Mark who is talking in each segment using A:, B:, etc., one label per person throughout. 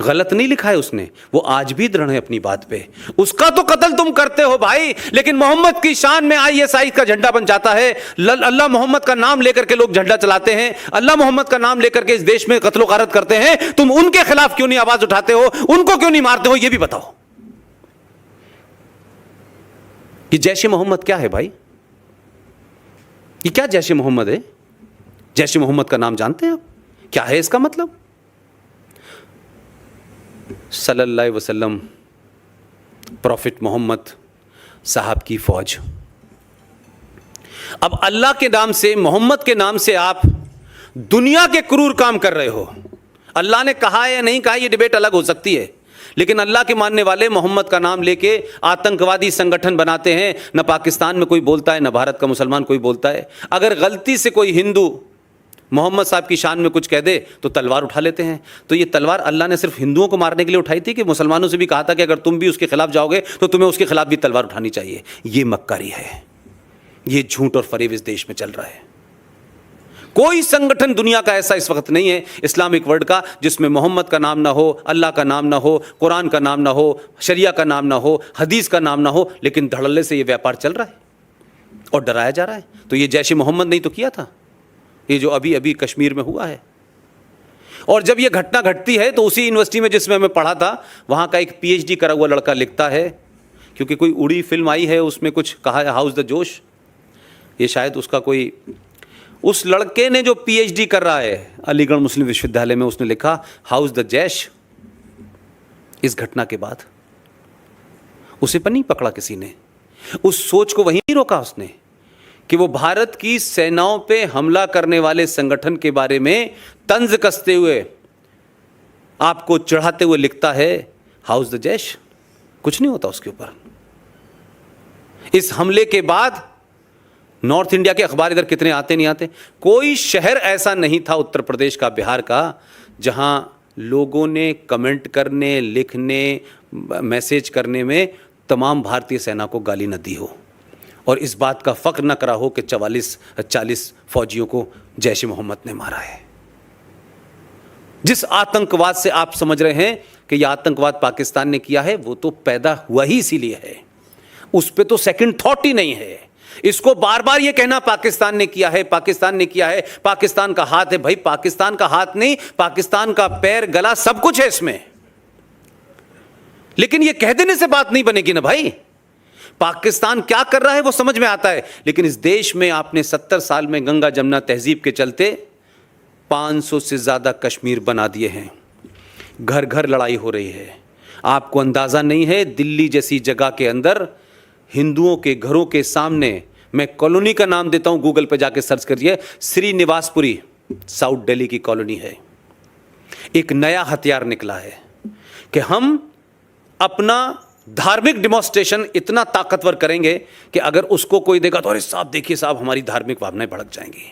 A: गलत नहीं लिखा है उसने, वो आज भी दृढ़ है अपनी बात पे। उसका तो कत्ल तुम करते हो भाई, लेकिन मोहम्मद की शान में आईएसआई का झंडा बन जाता है। अल्लाह मोहम्मद का नाम लेकर के लोग झंडा चलाते हैं, अल्लाह मोहम्मद का नाम लेकर के इस देश में कत्लो गारत करते हैं। तुम उनके खिलाफ क्यों नहीं आवाज उठाते हो, उनको क्यों नहीं मारते हो, यह भी बताओ। कि जैश ए मोहम्मद क्या है भाई? ये क्या जैश ए मोहम्मद है? जैश ए मोहम्मद का नाम जानते हैं आप? क्या है इसका मतलब? सल्लल्लाहु अलैहि वसल्लम प्रॉफिट मोहम्मद साहब की फौज। अब अल्लाह के नाम से, मोहम्मद के नाम से आप दुनिया के क्रूर काम कर रहे हो। अल्लाह ने कहा या नहीं कहा, यह डिबेट अलग हो सकती है, लेकिन अल्लाह के मानने वाले मोहम्मद का नाम लेके आतंकवादी संगठन बनाते हैं। न पाकिस्तान में कोई बोलता है, न भारत का मुसलमान कोई बोलता है। अगर गलती से कोई हिंदू मोहम्मद साहब की शान में कुछ कह दे तो तलवार उठा लेते हैं। तो ये तलवार अल्लाह ने सिर्फ हिंदुओं को मारने के लिए उठाई थी कि मुसलमानों से भी कहा था कि अगर तुम भी उसके खिलाफ जाओगे तो तुम्हें उसके खिलाफ भी तलवार उठानी चाहिए? ये मक्कारी है, ये झूठ और फरेब इस देश में चल रहा है। कोई संगठन दुनिया का ऐसा इस वक्त नहीं है इस्लामिक वर्ल्ड का जिसमें मोहम्मद का नाम ना हो, अल्लाह का नाम ना हो, कुरान का नाम ना हो, शरिया का नाम ना हो, हदीस का नाम ना हो, लेकिन धड़ल्ले से ये व्यापार चल रहा है और डराया जा रहा है। तो ये जैश ए मोहम्मद नहीं तो किया था, ये जो अभी अभी कश्मीर में हुआ है। और जब ये घटना घटती है तो उसी यूनिवर्सिटी में जिसमें मैं पढ़ा था, वहाँ का एक पीएचडी करा हुआ लड़का लिखता है, क्योंकि कोई उड़ी फिल्म आई है उसमें कुछ कहा है हाउस द जोश, ये शायद उसका कोई, उस लड़के ने जो पीएचडी कर रहा है अलीगढ़ मुस्लिम विश्वविद्यालय में, उसने लिखा हाउस द जैश। इस घटना के बाद उसे पर नहीं पकड़ा किसी ने, उस सोच को वहीं नहीं रोका उसने कि वो भारत की सेनाओं पे हमला करने वाले संगठन के बारे में तंज कसते हुए, आपको चढ़ाते हुए लिखता है हाउस द जैश। कुछ नहीं होता उसके ऊपर। इस हमले के बाद नॉर्थ इंडिया के अखबार इधर कितने आते नहीं आते, कोई शहर ऐसा नहीं था उत्तर प्रदेश का, बिहार का, जहां लोगों ने कमेंट करने, लिखने, मैसेज करने में तमाम भारतीय सेना को गाली न दी हो और इस बात का फख्र न करा हो कि 40 फौजियों को जैश ए मोहम्मद ने मारा है। जिस आतंकवाद से आप समझ रहे हैं कि यह आतंकवाद पाकिस्तान ने किया है, वो तो पैदा हुआ ही इसीलिए है, उस पर तो सेकंड थॉट ही नहीं है। इसको बार बार ये कहना पाकिस्तान ने किया है, पाकिस्तान ने किया है, पाकिस्तान का हाथ है, भाई पाकिस्तान का हाथ नहीं, पाकिस्तान का पैर, गला, सब कुछ है इसमें। लेकिन ये कह देने से बात नहीं बनेगी ना भाई। पाकिस्तान क्या कर रहा है वो समझ में आता है, लेकिन इस देश में आपने 70 साल में गंगा जमुना तहजीब के चलते 500 से ज्यादा कश्मीर बना दिए हैं। घर घर लड़ाई हो रही है। आपको अंदाजा नहीं है, दिल्ली जैसी जगह के अंदर हिंदुओं के घरों के सामने, मैं कॉलोनी का नाम देता हूं, गूगल पे जाके सर्च करिए, श्रीनिवासपुरी, साउथ दिल्ली की कॉलोनी है। एक नया हथियार निकला है कि हम अपना धार्मिक डिमॉन्स्ट्रेशन इतना ताकतवर करेंगे कि अगर उसको कोई देगा तो अरे साहब देखिए साहब, हमारी धार्मिक भावनाएं भड़क जाएंगी।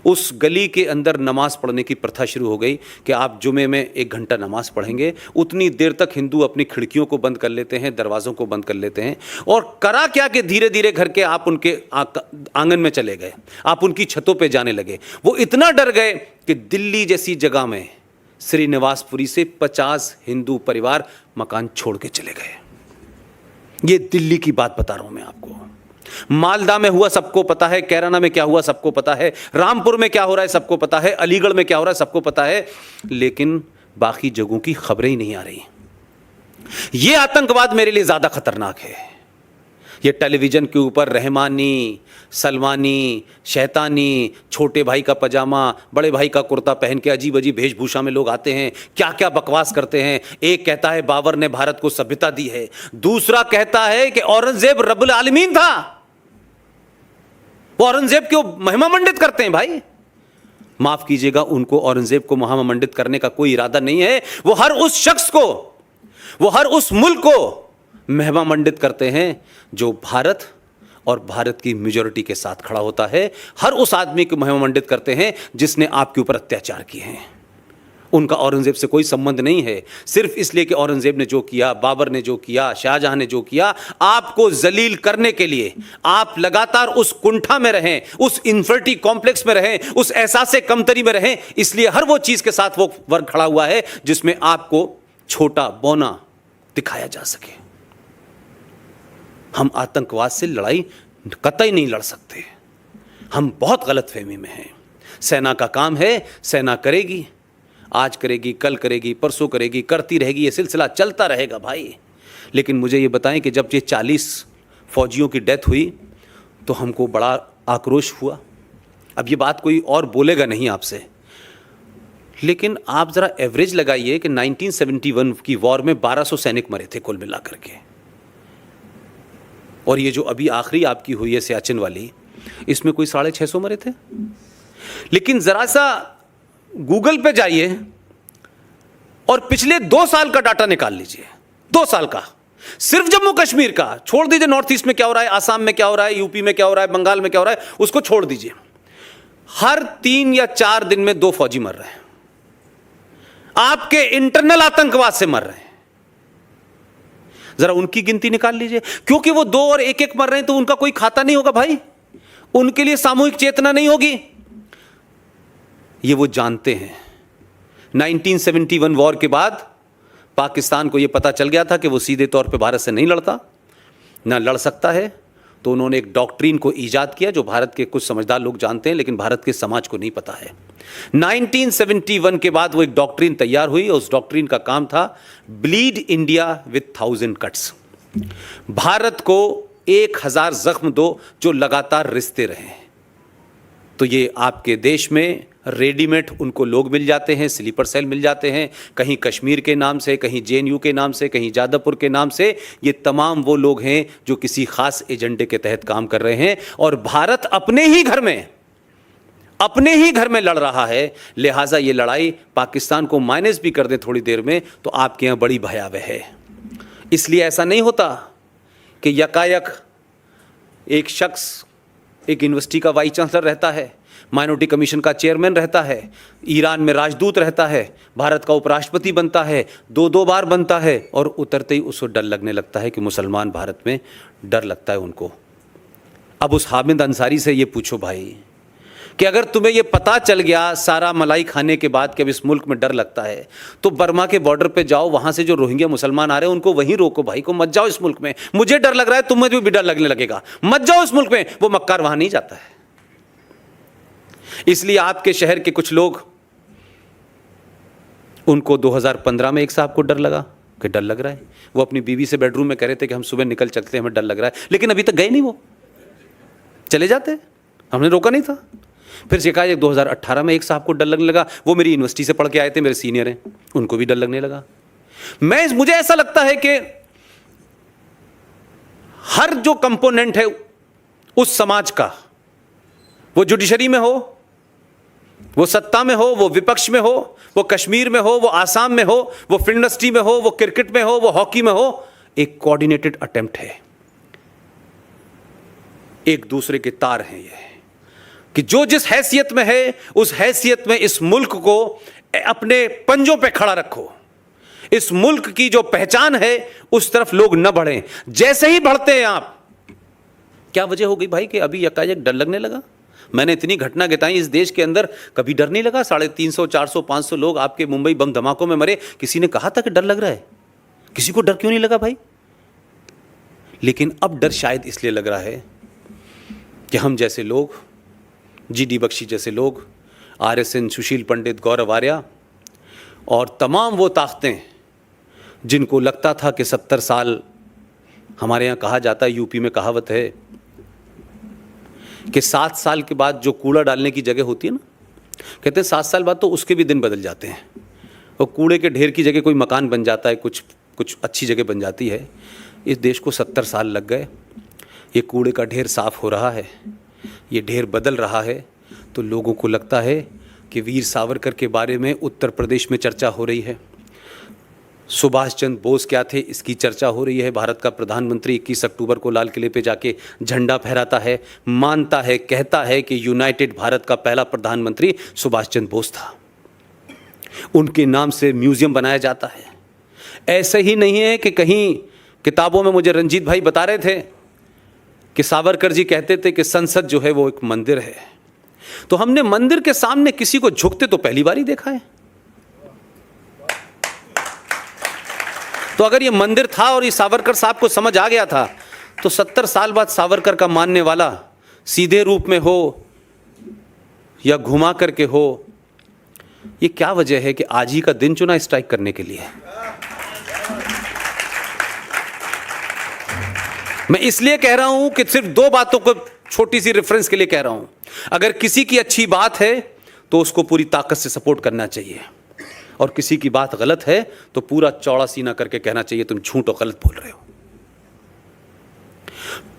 A: उस गली के अंदर नमाज पढ़ने की प्रथा शुरू हो गई कि आप जुमे में 1 घंटा नमाज पढ़ेंगे। उतनी देर तक हिंदू अपनी खिड़कियों को बंद कर लेते हैं, दरवाज़ों को बंद कर लेते हैं। और करा क्या कि धीरे धीरे घर के आप उनके आंगन में चले गए, आप उनकी छतों पे जाने लगे। वो इतना डर गए कि दिल्ली जैसी जगह में श्रीनिवासपुरी से 50 हिंदू परिवार मकान छोड़ के चले गए। ये दिल्ली की बात बता रहा हूं मैं आपको। मालदा में हुआ सबको पता है, कैराना में क्या हुआ सबको पता है, रामपुर में क्या हो रहा है सबको पता है, अलीगढ़ में क्या हो रहा है सबको पता है, लेकिन बाकी जगहों की खबरें ही नहीं आ रही। यह आतंकवाद मेरे लिए ज्यादा खतरनाक है। ये टेलीविजन के ऊपर रहमानी, सलमानी, शैतानी, छोटे भाई का पजामा, बड़े भाई का कुर्ता पहन के अजीब अजीब वेशभूषा में लोग आते हैं, क्या क्या बकवास करते हैं। एक कहता है बाबर ने भारत को सभ्यता दी है, दूसरा कहता है कि औरंगजेब रब्बुल आलमीन था। वो औरंगजेब क्यों महिमा मंडित करते हैं भाई? माफ कीजिएगा, उनको औरंगजेब को महिमा मंडित करने का कोई इरादा नहीं है। वो हर उस शख्स को, वो हर उस मुल्क को महिमा मंडित करते हैं जो भारत और भारत की मेजॉरिटी के साथ खड़ा होता है। हर उस आदमी को महिमा मंडित करते हैं जिसने आपके ऊपर अत्याचार किए हैं। उनका औरंगजेब से कोई संबंध नहीं है। सिर्फ इसलिए कि औरंगजेब ने जो किया, बाबर ने जो किया, शाहजहां ने जो किया, आपको जलील करने के लिए आप लगातार उस कुंठा में रहें, उस इंफर्टी कॉम्प्लेक्स में रहें, उस एहसास कमतरी में रहें। इसलिए हर वो चीज के साथ वो वर्ग खड़ा हुआ है जिसमें आपको छोटा बौना दिखाया जा सके। हम आतंकवाद से लड़ाई कतई नहीं लड़ सकते, हम बहुत गलतफहमी में हैं। सेना का काम है, सेना करेगी, आज करेगी, कल करेगी, परसों करेगी, करती रहेगी, ये सिलसिला चलता रहेगा भाई। लेकिन मुझे ये बताएं कि जब ये 40 फौजियों की डेथ हुई तो हमको बड़ा आक्रोश हुआ। अब ये बात कोई और बोलेगा नहीं आपसे, लेकिन आप ज़रा एवरेज लगाइए कि 1971 की वॉर में 1200 सैनिक मरे थे कुल मिलाकर के, और ये जो अभी आखिरी आपकी हुई है सियाचिन वाली, इसमें कोई 650 मरे थे। लेकिन ज़रा सा गूगल पे जाइए और पिछले 2 साल का डाटा निकाल लीजिए, 2 साल का, सिर्फ जम्मू कश्मीर का, छोड़ दीजिए नॉर्थ ईस्ट में क्या हो रहा है, आसाम में क्या हो रहा है, यूपी में क्या हो रहा है, बंगाल में क्या हो रहा है, उसको छोड़ दीजिए। हर 3 या 4 दिन में 2 फौजी मर रहे हैं, आपके इंटरनल आतंकवाद से मर रहे हैं। जरा उनकी गिनती निकाल लीजिए, क्योंकि वो 2 और 1-1 मर रहे हैं तो उनका कोई खाता नहीं होगा भाई, उनके लिए सामूहिक चेतना नहीं होगी। ये वो जानते हैं। 1971 वॉर के बाद पाकिस्तान को ये पता चल गया था कि वो सीधे तौर पे भारत से नहीं लड़ता, ना लड़ सकता है, तो उन्होंने एक डॉक्ट्रिन को ईजाद किया जो भारत के कुछ समझदार लोग जानते हैं, लेकिन भारत के समाज को नहीं पता है। 1971 के बाद वो एक डॉक्ट्रिन तैयार हुई, और उस डॉक्ट्रिन का काम था bleed India with 1000 cuts. Bharat को 1000 जख्म दो जो लगातार रिश्ते रहे। तो ये आपके देश में रेडीमेड उनको लोग मिल जाते हैं, स्लीपर सेल मिल जाते हैं, कहीं कश्मीर के नाम से, कहीं JNU के नाम से, कहीं जादवपुर के नाम से। ये तमाम वो लोग हैं जो किसी खास एजेंडे के तहत काम कर रहे हैं, और भारत अपने ही घर में लड़ रहा है। लिहाजा ये लड़ाई पाकिस्तान को माइनस भी कर दे थोड़ी देर में तो आपके यहाँ बड़ी भयावह है। इसलिए ऐसा नहीं होता कि यकायक एक शख्स एक यूनिवर्सिटी का वाइस चांसलर रहता है, माइनॉरिटी कमीशन का चेयरमैन रहता है, ईरान में राजदूत रहता है, भारत का उपराष्ट्रपति बनता है, 2-2 बार बनता है, और उतरते ही उसको डर लगने लगता है कि मुसलमान भारत में, डर लगता है उनको। अब उस हामिद अंसारी से ये पूछो भाई कि अगर तुम्हें ये पता चल गया सारा मलाई खाने के बाद कि अब इस मुल्क में डर लगता है, तो बर्मा के बॉर्डर पे जाओ, वहाँ से जो रोहिंग्या मुसलमान आ रहे हैं उनको वहीं रोको भाई को, मत जाओ इस मुल्क में। मुझे डर लग रहा है, तुम्हें भी डर लगने लगेगा, मत जाओ इस मुल्क में। वो मक्कार वहाँ नहीं जाता है। इसलिए आपके शहर के कुछ लोग, उनको 2015 में एक साहब को डर लगा कि डर लग रहा है, वो अपनी बीवी से बेडरूम में कह रहे थे कि हम सुबह निकल चलते हैं, हमें डर लग रहा है, लेकिन अभी तक गए नहीं, वो चले जाते, हमने रोका नहीं था। फिर शिकायत 2018 में एक साहब को डर लगने लगा, वो मेरी यूनिवर्सिटी से पढ़ के आए थे, मेरे सीनियर हैं, उनको भी डर लगने लगा। मुझे ऐसा लगता है कि हर जो कंपोनेंट है उस समाज का, वो जुडिशरी में हो, वो सत्ता में हो, वो विपक्ष में हो, वो कश्मीर में हो, वो आसाम में हो, वो फिल्म इंडस्ट्री में हो, वो क्रिकेट में हो, वो हॉकी में हो, एक कोऑर्डिनेटेड अटेम्प्ट है, एक दूसरे के तार हैं ये, कि जो जिस हैसियत में है उस हैसियत में इस मुल्क को अपने पंजों पे खड़ा रखो। इस मुल्क की जो पहचान है उस तरफ लोग न बढ़ें। जैसे ही बढ़ते हैं आप, क्या वजह हो गई भाई कि अभी यकायक डर लगने लगा? मैंने इतनी घटना बताई इस देश के अंदर, कभी डर नहीं लगा। 350, 400, 500 लोग आपके मुंबई बम धमाकों में मरे, किसी ने कहा था कि डर लग रहा है? किसी को डर क्यों नहीं लगा भाई? लेकिन अब डर शायद इसलिए लग रहा है कि हम जैसे लोग, GD बख्शी जैसे लोग, RSN, सुशील पंडित, गौरव आर्या और तमाम वो ताकतें जिनको लगता था कि 70 साल, हमारे यहाँ कहा जाता है, यूपी में कहावत है कि 7 साल के बाद जो कूड़ा डालने की जगह होती है ना, कहते हैं 7 साल बाद तो उसके भी दिन बदल जाते हैं, और कूड़े के ढेर की जगह कोई मकान बन जाता है, कुछ अच्छी जगह बन जाती है। इस देश को 70 साल लग गए। ये कूड़े का ढेर साफ़ हो रहा है, ये ढेर बदल रहा है, तो लोगों को लगता है कि वीर सावरकर के बारे में उत्तर प्रदेश में चर्चा हो रही है, सुभाष चंद्र बोस क्या थे इसकी चर्चा हो रही है। भारत का प्रधानमंत्री 21 अक्टूबर को लाल किले पे जाके झंडा फहराता है, मानता है, कहता है कि यूनाइटेड भारत का पहला प्रधानमंत्री सुभाष चंद्र बोस था। उनके नाम से म्यूजियम बनाया जाता है। ऐसे ही नहीं है कि कहीं किताबों में, मुझे रंजीत भाई बता रहे थे कि सावरकर जी कहते थे कि संसद जो है वो एक मंदिर है। तो हमने मंदिर के सामने किसी को झुकते तो पहली बार ही देखा है। तो अगर ये मंदिर था और ये सावरकर साहब को समझ आ गया था, तो 70 साल बाद सावरकर का मानने वाला सीधे रूप में हो या घुमा करके हो, ये क्या वजह है कि आज ही का दिन चुना स्ट्राइक करने के लिए? मैं इसलिए कह रहा हूं कि सिर्फ 2 बातों को छोटी सी रेफरेंस के लिए कह रहा हूं। अगर किसी की अच्छी बात है तो उसको पूरी ताकत से सपोर्ट करना चाहिए, और किसी की बात गलत है तो पूरा चौड़ा सीना करके कहना चाहिए तुम झूठ और गलत बोल रहे हो।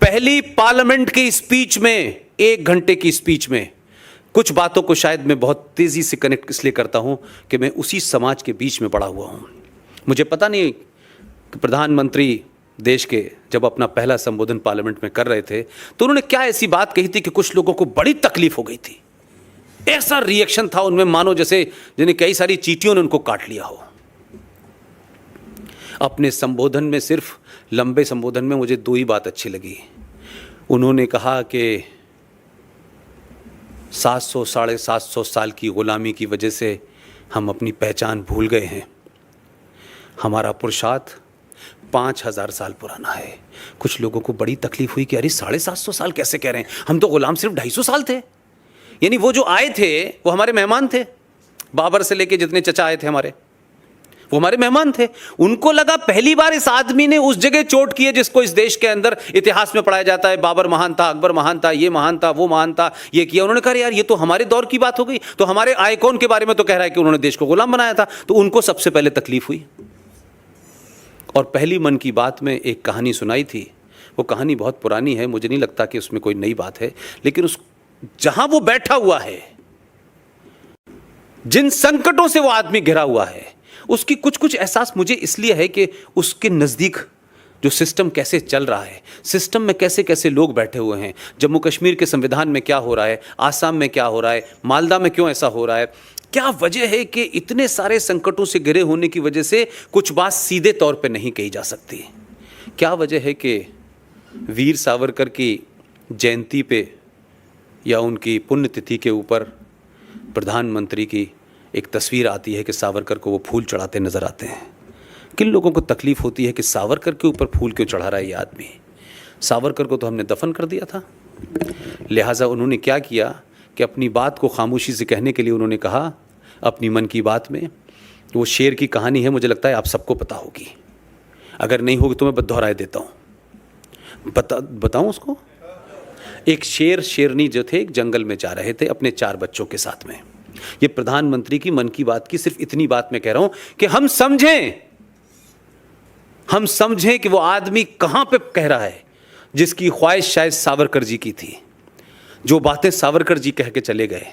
A: पहली पार्लियामेंट की स्पीच में, 1 घंटे की स्पीच में, कुछ बातों को शायद मैं बहुत तेजी से कनेक्ट इसलिए करता हूं कि मैं उसी समाज के बीच में बड़ा हुआ हूं। मुझे पता नहीं कि प्रधानमंत्री देश के जब अपना पहला संबोधन पार्लियामेंट में कर रहे थे तो उन्होंने क्या ऐसी बात कही थी कि कुछ लोगों को बड़ी तकलीफ हो गई थी। ऐसा रिएक्शन था उनमें मानो जैसे जिन्हें कई सारी चींटियों ने उनको काट लिया हो। अपने संबोधन में, सिर्फ लंबे संबोधन में, मुझे 2 ही बात अच्छी लगी। उन्होंने कहा कि 700 साढ़े 700 साल की गुलामी की वजह से हम अपनी पहचान भूल गए हैं। हमारा पुरुषार्थ 5000 साल पुराना है। कुछ लोगों को बड़ी तकलीफ हुई कि अरे 750 साल कैसे कह रहे हैं, हम तो गुलाम सिर्फ 250 साल थे। यानी वो जो आए थे वो हमारे मेहमान थे। बाबर से लेके जितने चचा आए थे हमारे, वो हमारे मेहमान थे। उनको लगा पहली बार इस आदमी ने उस जगह चोट की है जिसको इस देश के अंदर इतिहास में पढ़ाया जाता है। बाबर महान था, अकबर महान था, ये महान था, वो महान था, ये किया। उन्होंने कहा यार ये तो हमारे दौर की बात हो गई। तो हमारे आइकॉन के बारे में तो कह रहा है कि उन्होंने देश को गुलाम बनाया था। तो उनको सबसे पहले तकलीफ हुई। और पहली मन की बात में एक कहानी सुनाई थी। वो कहानी बहुत पुरानी है, मुझे नहीं लगता कि उसमें कोई नई बात है, लेकिन उस जहां वो बैठा हुआ है, जिन संकटों से वो आदमी घिरा हुआ है, उसकी कुछ कुछ एहसास मुझे इसलिए है कि उसके नजदीक जो सिस्टम कैसे चल रहा है, सिस्टम में कैसे कैसे लोग बैठे हुए हैं, जम्मू कश्मीर के संविधान में क्या हो रहा है, आसाम में क्या हो रहा है, मालदा में क्यों ऐसा हो रहा है, क्या वजह है कि इतने सारे संकटों से घिरे होने की वजह से कुछ बात सीधे तौर पे नहीं कही जा सकती। क्या वजह है कि वीर सावरकर की जयंती पे या उनकी पुण्यतिथि के ऊपर प्रधानमंत्री की एक तस्वीर आती है कि सावरकर को वो फूल चढ़ाते नजर आते हैं। किन लोगों को तकलीफ होती है कि सावरकर के ऊपर फूल क्यों चढ़ा रहा है ये आदमी? सावरकर को तो हमने दफन कर दिया था। लिहाजा उन्होंने क्या किया कि अपनी बात को खामोशी से कहने के लिए उन्होंने कहा अपनी मन की बात में, वो शेर की कहानी है, मुझे लगता है आप सबको पता होगी। अगर नहीं होगी तो मैं दोहराए देता हूँ। बताऊँ उसको? एक शेर शेरनी जो थे एक जंगल में जा रहे थे अपने 4 बच्चों के साथ में। ये प्रधानमंत्री की मन की बात की सिर्फ इतनी बात मैं कह रहा हूं कि हम समझें कि वो आदमी कहां पे कह रहा है, जिसकी ख्वाहिश शायद सावरकर जी की थी। जो बातें सावरकर जी कह के चले गए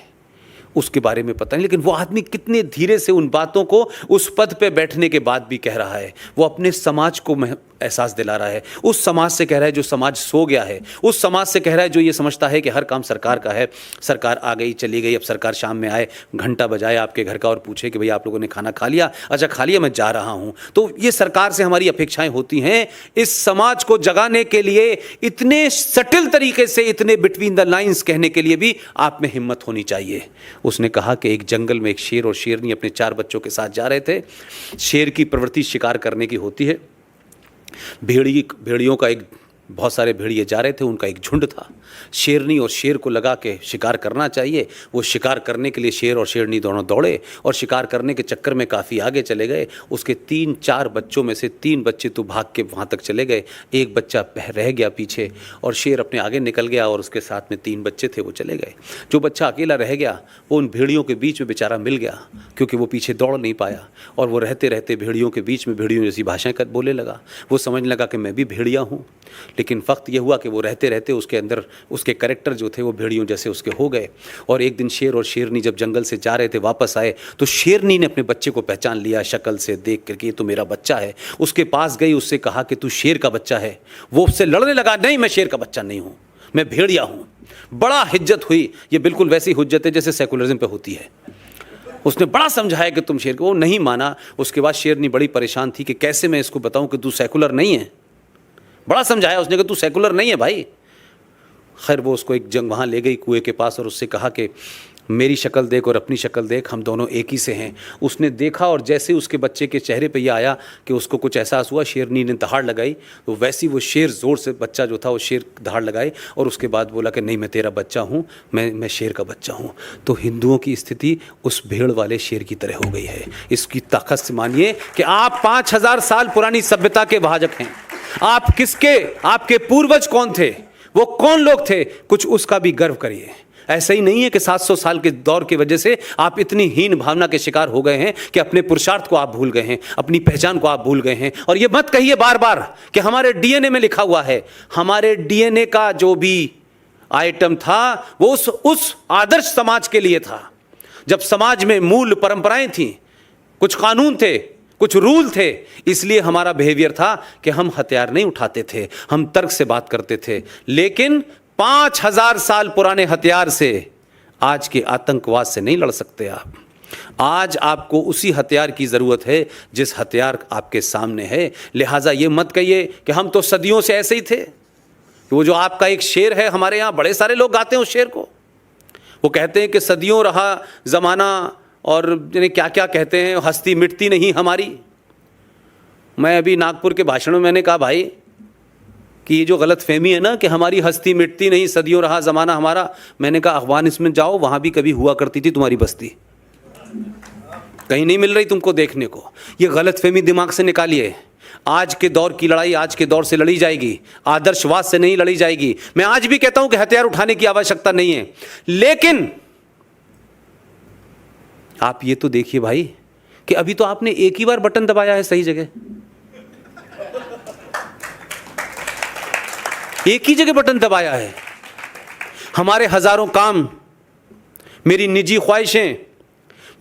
A: उसके बारे में पता नहीं, लेकिन वो आदमी कितने धीरे से उन बातों को उस पद पे बैठने के बाद भी कह रहा है। वो अपने समाज को एहसास दिला रहा है। उस समाज से कह रहा है जो समाज सो गया है, उस समाज से कह रहा है जो ये समझता है कि हर काम सरकार का है, सरकार आ गई चली गई, अब सरकार शाम में आए, घंटा बजाए आपके घर का और पूछे कि भाई आप लोगों ने खाना खा लिया? अच्छा खा लिया, मैं जा रहा हूँ। तो ये सरकार से हमारी अपेक्षाएं होती हैं। इस समाज को जगाने के लिए इतने सटिल तरीके से, इतने बिटवीन द लाइन्स कहने के लिए भी आप में हिम्मत होनी चाहिए। उसने कहा कि एक जंगल में एक शेर और शेरनी अपने 4 बच्चों के साथ जा रहे थे। शेर की प्रवृत्ति शिकार करने की होती है। भेड़ियों का एक बहुत सारे भेड़िए जा रहे थे, उनका एक झुंड था। शेरनी और शेर को लगा के शिकार करना चाहिए। वो शिकार करने के लिए शेर और शेरनी दोनों दौड़े और शिकार करने के चक्कर में काफ़ी आगे चले गए। उसके 3-4 बच्चों में से 3 बच्चे तो भाग के वहाँ तक चले गए, एक बच्चा रह गया पीछे और शेर अपने आगे निकल गया और उसके साथ में 3 बच्चे थे वो चले गए। जो बच्चा अकेला रह गया वो उन भेड़ियों के बीच में बेचारा मिल गया, क्योंकि वो पीछे दौड़ नहीं पाया और वो रहते रहते भेड़ियों के बीच में भेड़ियों जैसी भाषाएं बोलने लगा। वो समझने लगा कि मैं भी भेड़िया हूँ। लेकिन वक्त ये हुआ कि वो रहते रहते उसके अंदर उसके कैरेक्टर जो थे वो भेड़ियों जैसे उसके हो गए। और एक दिन शेर और शेरनी जब जंगल से जा रहे थे, वापस आए, तो शेरनी ने अपने बच्चे को पहचान लिया शक्ल से, देख करके ये तो मेरा बच्चा है। उसके पास गई, उससे कहा कि तू शेर का बच्चा है। वो उससे लड़ने लगा, नहीं मैं शेर का बच्चा नहीं हूँ, मैं भेड़िया हूँ। बड़ा हिज्जत हुई। ये बिल्कुल वैसी हुज्जत है जैसे सेकुलरिज्म पे होती है। उसने बड़ा समझाया कि तुम शेर को, वो नहीं माना। उसके बाद शेरनी बड़ी परेशान थी कि कैसे मैं इसको बताऊं कि तू सेकुलर नहीं है। बड़ा समझाया उसने कि तू सेकुलर नहीं है भाई। खैर वो उसको एक जंग वहाँ ले गई कुएं के पास और उससे कहा कि मेरी शक्ल देख और अपनी शक्ल देख, हम दोनों एक ही से हैं। उसने देखा और जैसे उसके बच्चे के चेहरे पे ये आया कि उसको कुछ एहसास हुआ, शेरनी ने दहाड़ लगाई, तो वैसी वो शेर ज़ोर से, बच्चा जो था वो शेर दहाड़ लगाए और उसके बाद बोला कि नहीं मैं तेरा बच्चा हूँ, मैं शेर का बच्चा हूँ। तो हिंदुओं की स्थिति उस भेड़ वाले शेर की तरह हो गई है। इसकी ताकत से मानिए कि आप 5000 साल पुरानी सभ्यता के भाजक हैं। आप किसके, आपके पूर्वज कौन थे, वो कौन लोग थे, कुछ उसका भी गर्व करिए। ऐसा ही नहीं है कि 700 साल के दौर की वजह से आप इतनी हीन भावना के शिकार हो गए हैं कि अपने पुरुषार्थ को आप भूल गए हैं, अपनी पहचान को आप भूल गए हैं। और ये मत कहिए बार बार कि हमारे डीएनए में लिखा हुआ है। हमारे डीएनए का जो भी आइटम था वो उस आदर्श समाज के लिए था, जब समाज में मूल परंपराएं थी, कुछ कानून थे, कुछ रूल थे। इसलिए हमारा बिहेवियर था कि हम हथियार नहीं उठाते थे, हम तर्क से बात करते थे। लेकिन 5000 साल पुराने हथियार से आज के आतंकवाद से नहीं लड़ सकते आप। आज आपको उसी हथियार की ज़रूरत है जिस हथियार आपके सामने है। लिहाजा ये मत कहिए कि हम तो सदियों से ऐसे ही थे। वो जो आपका एक शेर है, हमारे यहाँ बड़े सारे लोग गाते हैं उस शेर को। वो कहते हैं कि सदियों रहा ज़माना, और क्या क्या कहते हैं, हस्ती मिटती नहीं हमारी। मैं अभी नागपुर के भाषण में मैंने कहा भाई कि ये जो गलत फहमी है ना कि हमारी हस्ती मिटती नहीं, सदियों रहा ज़माना हमारा, मैंने कहा अफगानिस्तान में जाओ, वहाँ भी कभी हुआ करती थी तुम्हारी बस्ती, कहीं नहीं मिल रही तुमको देखने को। ये गलत फहमी दिमाग से निकालिए। आज के दौर की लड़ाई आज के दौर से लड़ी जाएगी, आदर्शवाद से नहीं लड़ी जाएगी। मैं आज भी कहता हूं कि हथियार उठाने की आवश्यकता नहीं है, लेकिन आप ये तो देखिए भाई कि अभी तो आपने एक ही बार बटन दबाया है सही जगह, एक ही जगह बटन दबाया है। हमारे हजारों काम, मेरी निजी ख्वाहिशें,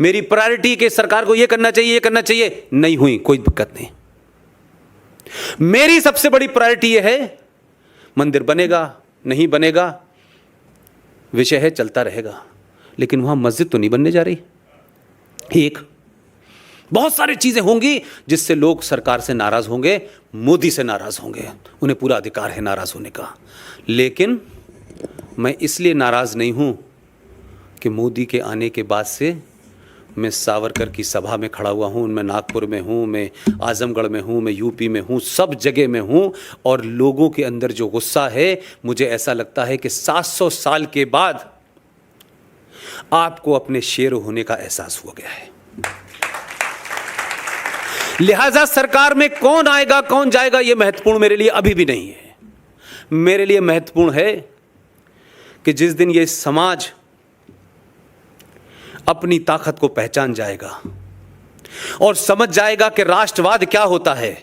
A: मेरी प्रायोरिटी के सरकार को ये करना चाहिए, ये करना चाहिए, नहीं हुई, कोई दिक्कत नहीं। मेरी सबसे बड़ी प्रायोरिटी ये है, मंदिर बनेगा नहीं बनेगा विषय है, चलता रहेगा, लेकिन वहां मस्जिद तो नहीं बनने जा रही। एक बहुत सारी चीजें होंगी जिससे लोग सरकार से नाराज होंगे, मोदी से नाराज होंगे, उन्हें पूरा अधिकार है नाराज होने का। लेकिन मैं इसलिए नाराज नहीं हूं कि मोदी के आने के बाद से मैं सावरकर की सभा में खड़ा हुआ हूं, मैं नागपुर में हूं, मैं आजमगढ़ में हूं, मैं यूपी में हूं, सब जगह में हूं, और लोगों के अंदर जो गुस्सा है, मुझे ऐसा लगता है कि 700 साल के बाद आपको अपने शेर होने का एहसास हो गया है। लिहाजा सरकार में कौन आएगा कौन जाएगा यह महत्वपूर्ण मेरे लिए अभी भी नहीं है। मेरे लिए महत्वपूर्ण है कि जिस दिन यह समाज अपनी ताकत को पहचान जाएगा और समझ जाएगा कि राष्ट्रवाद क्या होता है,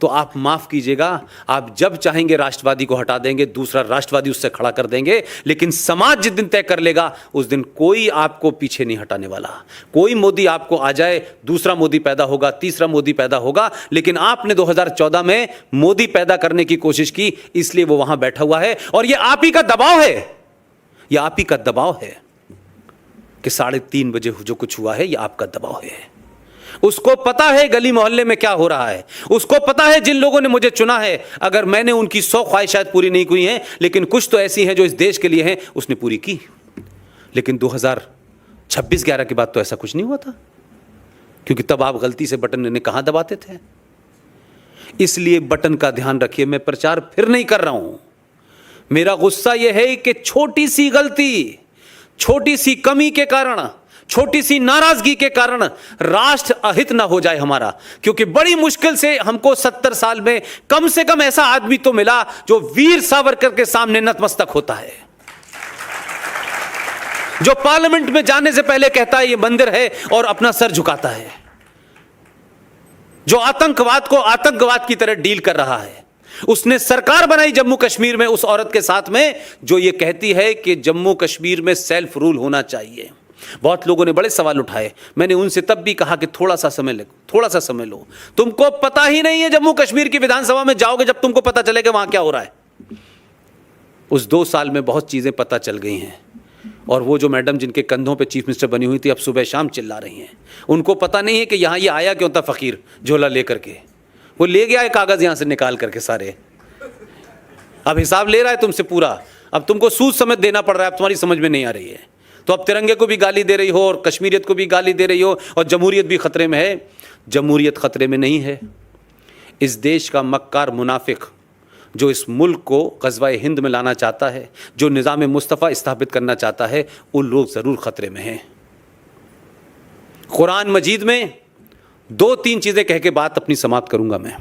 A: तो आप माफ कीजिएगा, आप जब चाहेंगे राष्ट्रवादी को हटा देंगे, दूसरा राष्ट्रवादी उससे खड़ा कर देंगे, लेकिन समाज जिस दिन तय कर लेगा उस दिन कोई आपको पीछे नहीं हटाने वाला। कोई मोदी आपको आ जाए, दूसरा मोदी पैदा होगा, तीसरा मोदी पैदा होगा, लेकिन आपने 2014 में मोदी पैदा करने की कोशिश की, इसलिए वो वहां बैठा हुआ है। और ये आप ही का दबाव है, यह आप ही का दबाव है कि 3:30 बजे जो कुछ हुआ है, यह आपका दबाव है। उसको पता है गली मोहल्ले में क्या हो रहा है, उसको पता है जिन लोगों ने मुझे चुना है, अगर मैंने उनकी 100 ख्वाहिशात पूरी नहीं की हैं, लेकिन कुछ तो ऐसी हैं जो इस देश के लिए हैं, उसने पूरी की। लेकिन 2026-11 के बाद तो ऐसा कुछ नहीं हुआ था, क्योंकि तब आप गलती से बटन ने कहां दबाते थे। इसलिए बटन का ध्यान रखिए। मैं प्रचार फिर नहीं कर रहा हूं, मेरा गुस्सा यह है कि छोटी सी गलती, छोटी सी कमी के कारण, छोटी सी नाराजगी के कारण राष्ट्र अहित ना हो जाए हमारा। क्योंकि बड़ी मुश्किल से हमको 70 साल में कम से कम ऐसा आदमी तो मिला जो वीर सावरकर के सामने नतमस्तक होता है, जो पार्लियामेंट में जाने से पहले कहता है ये मंदिर है और अपना सर झुकाता है, जो आतंकवाद को आतंकवाद की तरह डील कर रहा है। उसने सरकार बनाई जम्मू कश्मीर में उस औरत के साथ में जो ये कहती है कि जम्मू कश्मीर में सेल्फ रूल होना चाहिए। बहुत लोगों ने बड़े सवाल उठाए, मैंने उनसे तब भी कहा कि थोड़ा सा समय लो। तुमको पता ही नहीं है, जम्मू कश्मीर की विधानसभा में जाओगे जब तुमको पता चलेगा वहां क्या हो रहा है। उस 2 साल में बहुत चीजें पता चल गई हैं, और वो जो मैडम जिनके कंधों पे चीफ मिनिस्टर बनी हुई थी, अब सुबह शाम चिल्ला रही हैं। उनको पता नहीं है कि यहां ये आया क्यों था फकीर झोला लेकर के। वो ले गया है कागज यहां से निकाल करके सारे, अब हिसाब ले रहा है तुमसे पूरा। अब तुमको सूद समेत देना पड़ रहा है, अब तुम्हारी समझ में नहीं आ रही है। तो अब तिरंगे को भी गाली दे रही हो और कश्मीरियत को भी गाली दे रही हो और जमहूरियत भी खतरे में है। जमहूरियत खतरे में नहीं है। इस देश का मक्कार मुनाफिक जो इस मुल्क को ग़ज़वा हिंद में लाना चाहता है, जो निज़ाम मुस्तफ़ा स्थापित करना चाहता है, उन लोग ज़रूर ख़तरे में हैं। कुरान मजीद में 2-3 चीज़ें कह के बात अपनी समाप्त करूँगा मैं।